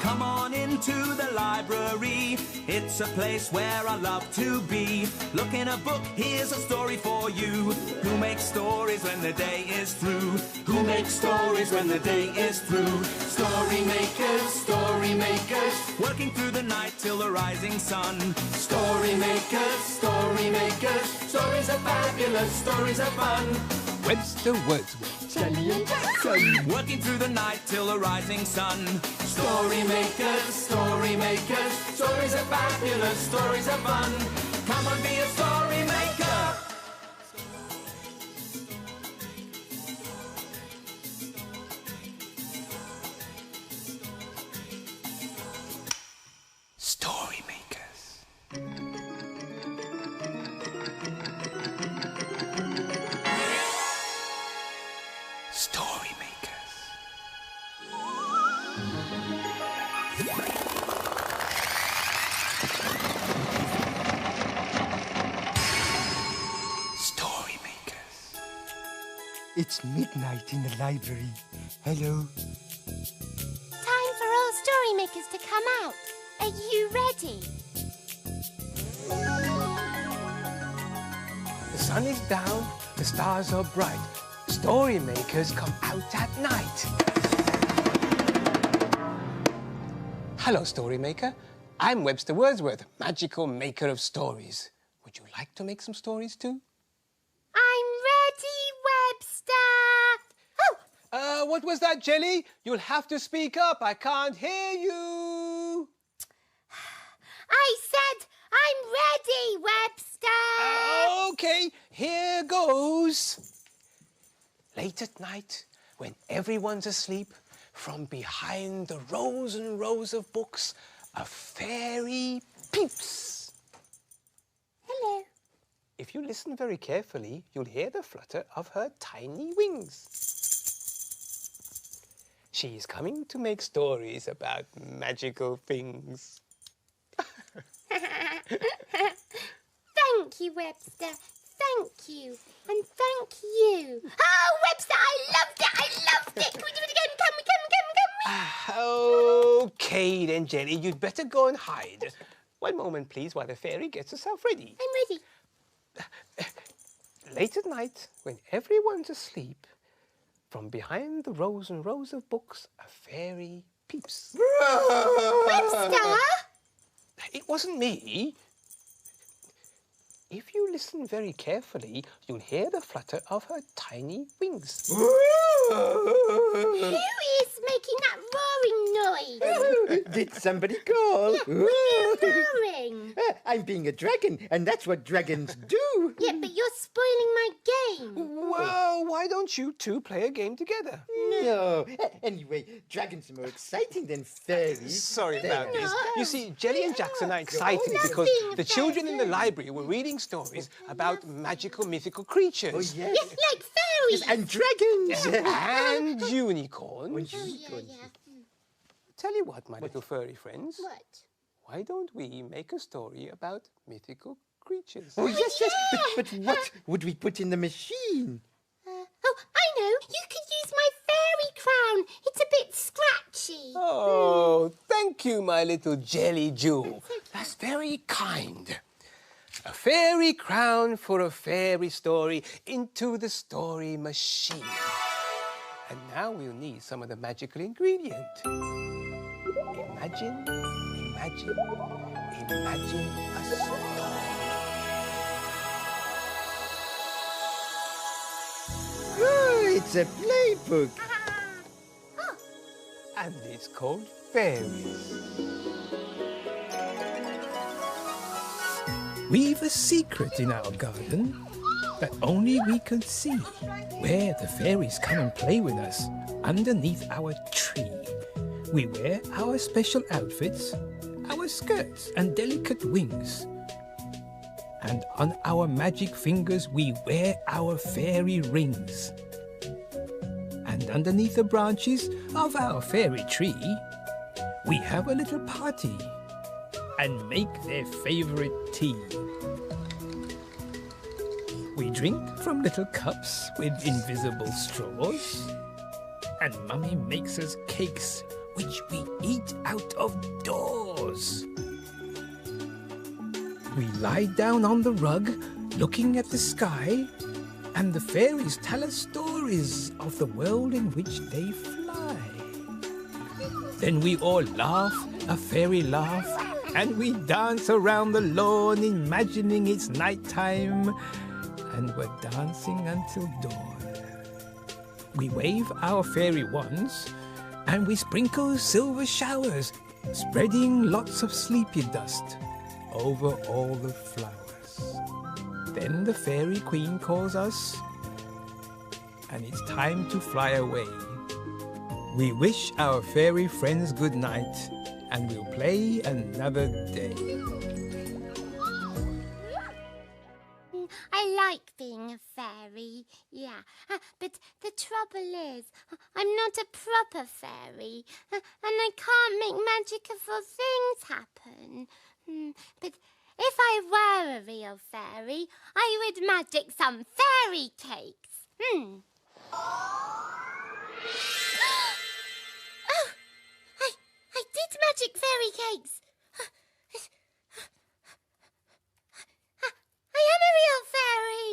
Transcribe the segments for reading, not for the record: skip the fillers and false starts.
Come on into the library. It's a place where I love to be. Look in a book, here's a story for you. Who makes stories when the day is through? Who makes stories when the day is through? Story makers, working through the night till the rising sun. Story makers, stories are fabulous, stories are fun. Webster Wordsworth. Jelly and Jackson. Working through the night till the rising sun. Story makers, stories are fabulous, stories are fun. Come on, be a story maker. Story makers. Story makers. Story makers. It's midnight in the library. Hello. Time for all story makers to come out. Are you ready? The sun is down, the stars are bright. Story makers come out at night. Hello, story maker. I'm Webster Wordsworth, magical maker of stories. Would you like to make some stories too? I'm ready, Webster. Oh, What was that, Jelly? You'll have to speak up. I can't hear you. I said I'm ready, Webster. Okay, here goes. Late at night, when everyone's asleep, from behind the rows and rows of books, a fairy peeps. Hello. If you listen very carefully, you'll hear the flutter of her tiny wings. She's coming to make stories about magical things. Thank you, Webster. Thank you. And thank you. Oh, Webster, I loved it. Can we do it again? Can we? Okay then, Jelly, you'd better go and hide. One moment, please, while the fairy gets herself ready. I'm ready. Late at night, when everyone's asleep, from behind the rows and rows of books, a fairy peeps. Webster? It wasn't me. If you listen very carefully, you'll hear the flutter of her tiny wings. Who is making that roaring noise? Did somebody call? What are you roaring? I'm being a dragon, and that's what dragons do. Yeah, but you're spoiling my game. Well, why don't you two play a game together? No. Anyway, dragons are more exciting than fairies. Sorry about this. You see, Jelly and Jackson are excited Love because being a the children in the fairy. library were reading stories about magical, mythical creatures. Oh, yes. Yes, like fairies. And dragons. And unicorns. Yeah. Tell you what, my little furry friends. What? Why don't we make a story about mythical creatures? Oh, yes. But what would we put in the machine? Oh, I know. You could use my fairy crown. It's a bit scratchy. Oh, thank you, my little jelly jewel. That's very kind. A fairy crown for a fairy story into the story machine. And now we'll need some of the magical ingredient. Imagine a story. Oh, it's a playbook. And it's called Fairies. We've a secret in our garden that only we can see, where the fairies come and play with us underneath our tree. We wear our special outfits, our skirts and delicate wings. And on our magic fingers we wear our fairy rings. And underneath the branches of our fairy tree, we have a little party and make their favorite tea. We drink from little cups with invisible straws, and Mummy makes us cakes which we eat out of doors. We lie down on the rug, looking at the sky, and the fairies tell us stories of the world in which they fly. Then we all laugh, a fairy laugh, and we dance around the lawn, imagining it's nighttime, and we're dancing until dawn. We wave our fairy wands, and we sprinkle silver showers, spreading lots of sleepy dust over all the flowers. Then the fairy queen calls us, and it's time to fly away. We wish our fairy friends good night, and we'll play another day. I like being a fairy, yeah. But the trouble is, I'm not a proper fairy, and I can't make magical things happen. But if I were a real fairy, I would magic some fairy cakes. Oh, I did magic fairy cakes. I am a real fairy.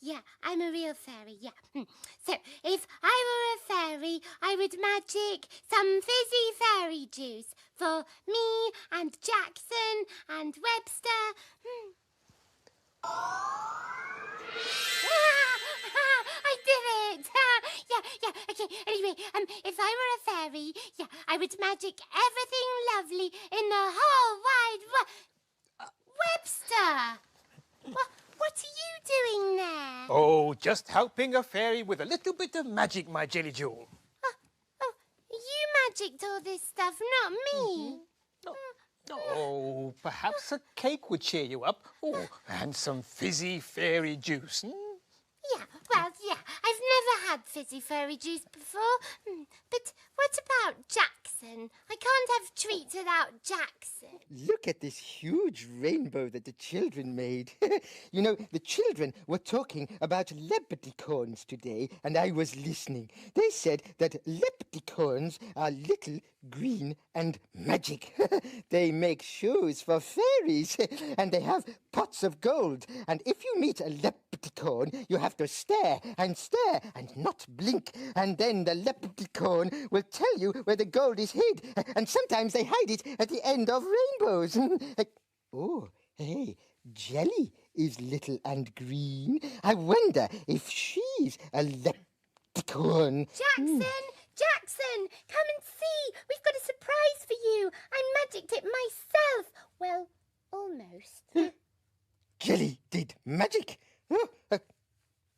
Yeah, I'm a real fairy, yeah. So, if I were a fairy, I would magic some fizzy fairy juice for me and Jackson and Webster. I did it! Yeah, okay. Anyway, if I were a fairy, yeah, I would magic everything lovely in the whole wide world. Webster! What are you doing there? Oh, just helping a fairy with a little bit of magic, my Jelly Jewel. Oh, you magicked all this stuff, not me. Oh, perhaps a cake would cheer you up. Oh, and some fizzy fairy juice. Yeah, I've never had fizzy fairy juice before. But what about Jackson? I can't have treats without Jackson. Look at this huge rainbow that the children made. You know, the children were talking about leprechauns today, and I was listening. They said that leprechauns are little, green, and magic. They make shoes for fairies, and they have pots of gold. And if you meet a leprechaun, you have to stare and not blink. And then the leprechaun will tell you where the gold is hid. And sometimes they hide it at the end of rainbows. Oh, hey, Jelly is little and green. I wonder if she's a leprechaun. Jackson, come and see. We've got a surprise for you. I magicked it myself. Well, almost. Jelly did magic.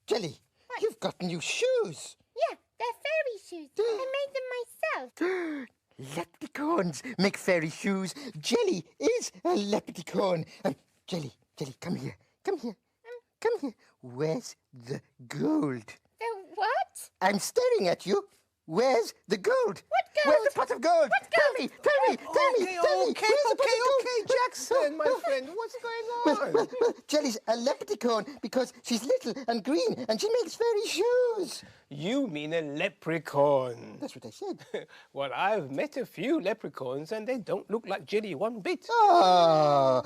Jelly, you've got new shoes. Yeah, they're fairy shoes. I made them myself. Leprechauns make fairy shoes. Jelly is a leprechaun. Jelly, come here. Come here. Where's the gold? The what? I'm staring at you. Where's the gold? What gold? Where's the pot of gold? What gold? Tell me. Okay, Jackson, my friend, what's going on? Well, Jelly's a leprechaun because she's little and green and she makes fairy shoes. You mean a leprechaun. That's what I said. Well, I've met a few leprechauns and they don't look like Jelly one bit. Ah,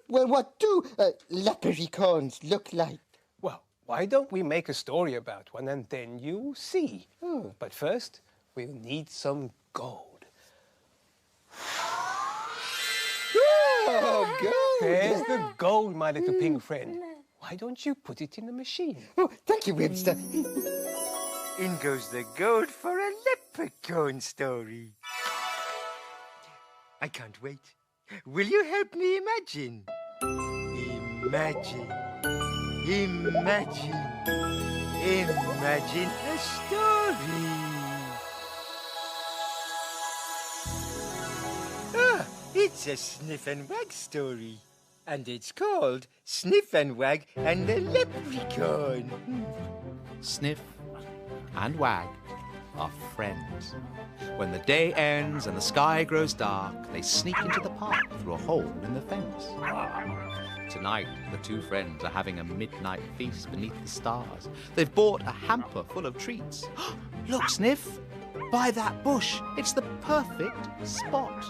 well, what do leprechauns look like? Well, why don't we make a story about one and then you'll see. But first, we'll need some gold. Oh, gold! There's the gold, my little pink friend. Why don't you put it in the machine? Oh, thank you, Webster. In goes the gold for a leprechaun story. I can't wait. Will you help me imagine? Imagine a story. It's a Sniff and Wag story. And it's called Sniff and Wag and the Leprechaun. Sniff and Wag are friends. When the day ends and the sky grows dark, they sneak into the park through a hole in the fence. Tonight, the two friends are having a midnight feast beneath the stars. They've bought a hamper full of treats. Look, Sniff, By that bush, it's the perfect spot.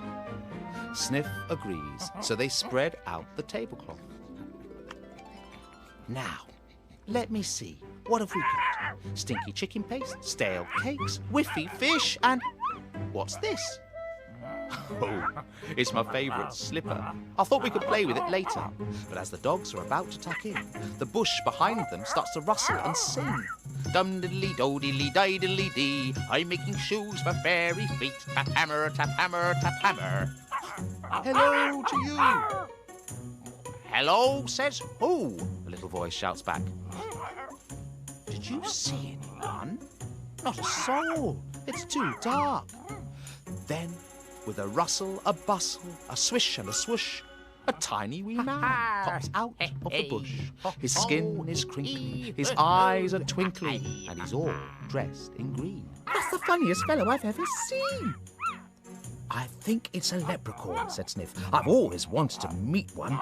Sniff agrees, so they spread out the tablecloth. Now, let me see. What have we got? Stinky chicken paste, stale cakes, whiffy fish, and... what's this? Oh, it's my favourite slipper. I thought we could play with it later, but as the dogs are about to tuck in, the bush behind them starts to rustle and sing. Dum-diddly-do-diddly-di-diddly-dee, I'm making shoes for fairy feet. Tap hammer, tap hammer, tap hammer. Hello to you. Hello, says who? A little voice shouts back. Did you see anyone? Not a soul. It's too dark. Then, with a rustle, a bustle, a swish and a swoosh, a tiny wee man pops out of the bush. His skin is crinkly, his eyes are twinkly, and he's all dressed in green. That's the funniest fellow I've ever seen. I think it's a leprechaun, said Sniff. I've always wanted to meet one.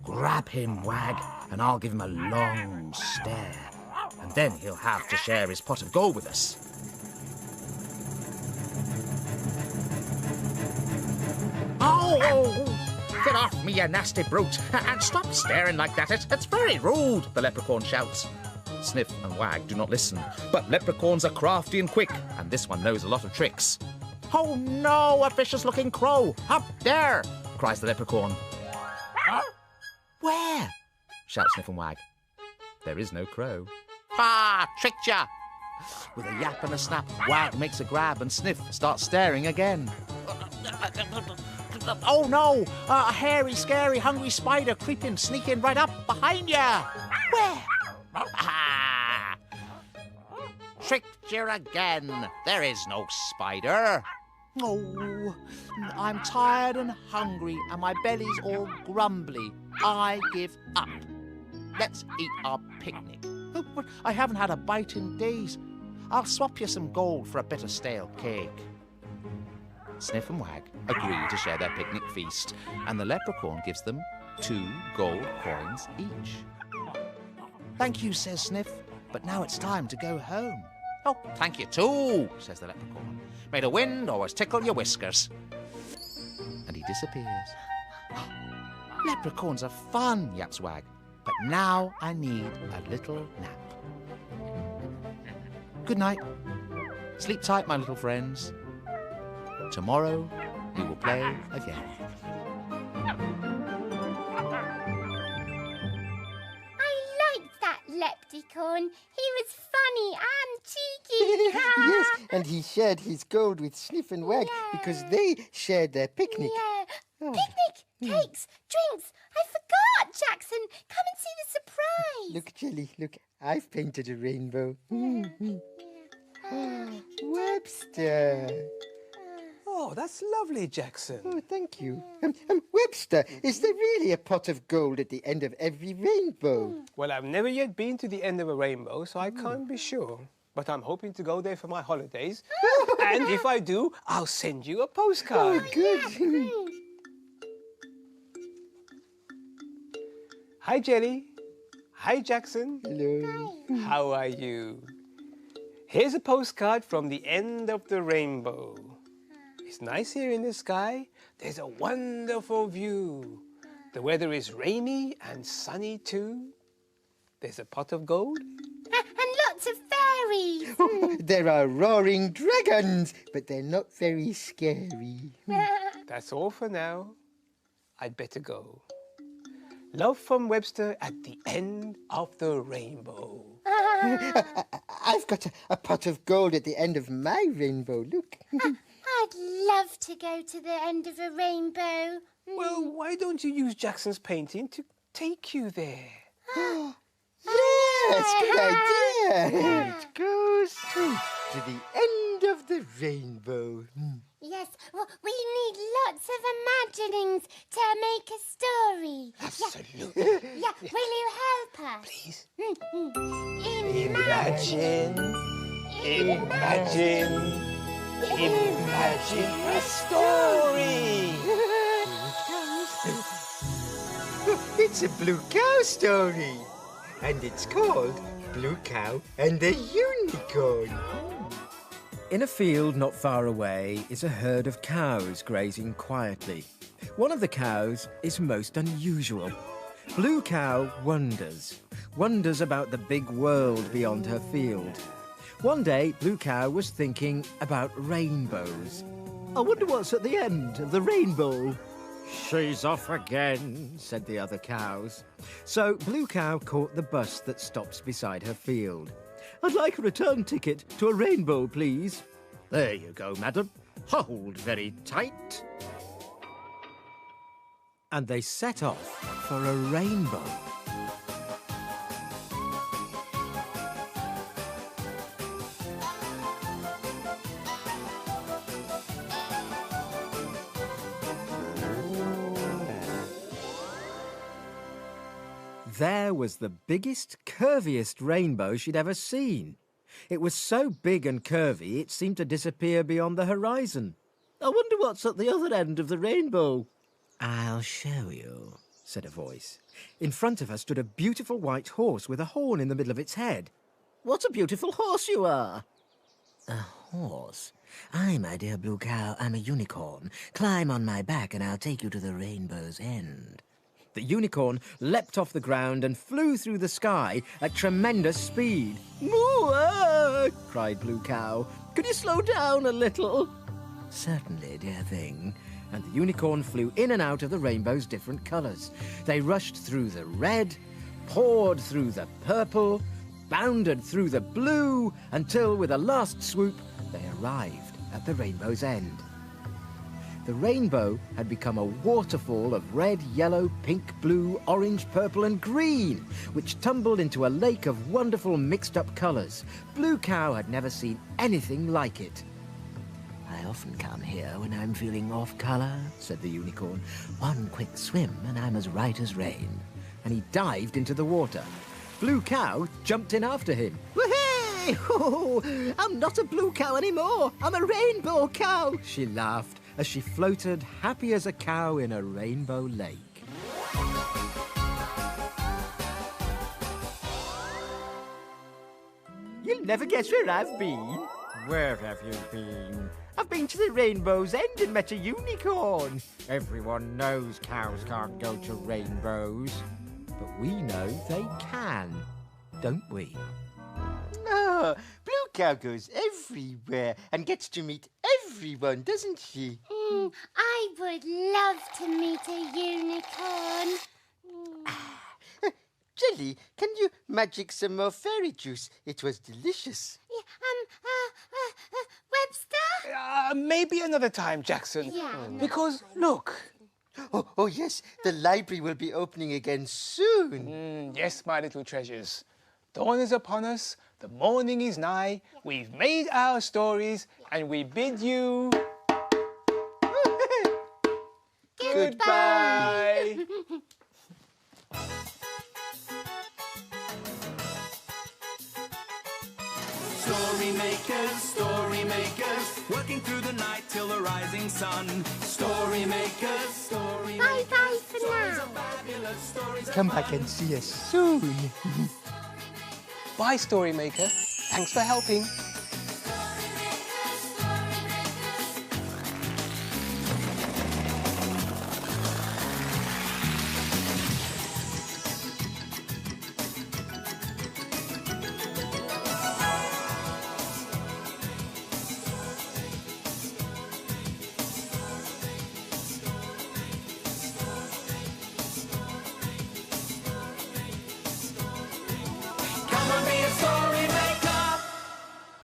Grab him, Wag, and I'll give him a long stare. And then he'll have to share his pot of gold with us. Oh! Get off me, you nasty brute! And stop staring like that. It's very rude, the leprechaun shouts. Sniff and Wag do not listen, but leprechauns are crafty and quick, and this one knows a lot of tricks. Oh no, a vicious-looking crow! Up there! Cries the leprechaun. Where? Shout Sniff and Wag. There is no crow. Ah, tricked ya! With a yap and a snap, Wag makes a grab and Sniff starts staring again. Oh no! A hairy, scary, hungry spider creeping, sneaking right up behind ya! Where? Ah! Tricked you again. There is no spider. Oh, I'm tired and hungry and my belly's all grumbly. I give up. Let's eat our picnic. Oh, but I haven't had a bite in days. I'll swap you some gold for a bit of stale cake. Sniff and Wag agree to share their picnic feast, and the leprechaun gives them 2 gold coins each. Thank you, says Sniff, but now it's time to go home. Oh, thank you too, says the leprechaun. May the wind always tickle your whiskers. And he disappears. Leprechauns are fun, yaps Wag, but now I need a little nap. Good night. Sleep tight, my little friends. Tomorrow we will play again. I liked that leprechaun. He was funny and cheeky. Yes, and he shared his gold with Sniff and Wag because they shared their picnic. Yeah. Oh. Picnic, cakes, drinks. I forgot, Jackson. Come and see the surprise. Look, Jelly, look, I've painted a rainbow. Webster. Oh, that's lovely, Jackson. Oh, thank you. Webster, is there really a pot of gold at the end of every rainbow? Well, I've never yet been to the end of a rainbow, so I can't be sure. But I'm hoping to go there for my holidays. And if I do, I'll send you a postcard. Oh, good. Hi, Jelly. Hi, Jackson. Hello. How are you? Here's a postcard from the end of the rainbow. It's nice here in the sky. There's a wonderful view. The weather is rainy and sunny too. There's a pot of gold. And lots of fairies. There are roaring dragons, but they're not very scary. That's all for now. I'd better go. Love from Webster at the end of the rainbow. I've got a pot of gold at the end of my rainbow. Look. I'd love to go to the end of a rainbow. Well, why don't you use Jackson's painting to take you there? Yes, good idea. It goes to the end of the rainbow. Yes, well, we need lots of imaginings to make a story. Absolutely. Yeah, will you help us? Please. Imagine. Imagine a story. It's a blue cow story. And it's called Blue Cow and the Unicorn. In a field not far away is a herd of cows grazing quietly. One of the cows is most unusual. Blue Cow wonders about the big world beyond her field. One day, Blue Cow was thinking about rainbows. I wonder what's at the end of the rainbow. She's off again, said the other cows. So Blue Cow caught the bus that stops beside her field. I'd like a return ticket to a rainbow, please. There you go, madam. Hold very tight. And they set off for a rainbow. There was the biggest, curviest rainbow she'd ever seen. It was so big and curvy, it seemed to disappear beyond the horizon. I wonder what's at the other end of the rainbow. I'll show you, said a voice. In front of her stood a beautiful white horse with a horn in the middle of its head. What a beautiful horse you are! A horse? Aye, my dear Blue Cow, I'm a unicorn. Climb on my back and I'll take you to the rainbow's end. The unicorn leapt off the ground and flew through the sky at tremendous speed. Moo! Cried Blue Cow. Could you slow down a little? Certainly, dear thing. And the unicorn flew in and out of the rainbow's different colours. They rushed through the red, poured through the purple, bounded through the blue, until with a last swoop, they arrived at the rainbow's end. The rainbow had become a waterfall of red, yellow, pink, blue, orange, purple and green, which tumbled into a lake of wonderful mixed-up colours. Blue Cow had never seen anything like it. I often come here when I'm feeling off-colour, said the unicorn. One quick swim and I'm as right as rain. And he dived into the water. Blue Cow jumped in after him. Whee! Oh, I'm not a blue cow anymore. I'm a rainbow cow, she laughed as she floated happy as a cow in a rainbow lake. You'll never guess where I've been. Where have you been? I've been to the rainbow's end and met a unicorn. Everyone knows cows can't go to rainbows. But we know they can, don't we? Oh, Blue Cow goes everywhere and gets to meet everyone, doesn't she? I would love to meet a unicorn. Jelly, can you magic some more fairy juice? It was delicious. Webster? Maybe another time, Jackson. Yeah. Because, look. Oh, yes, the library will be opening again soon. Yes, my little treasures. Dawn is upon us, the morning is nigh, we've made our stories, and we bid you... Goodbye! Story makers, working through the night till the rising sun. Story makers, Bye-bye for now. Come back and see us soon. Bye, Story Maker. Thanks for helping.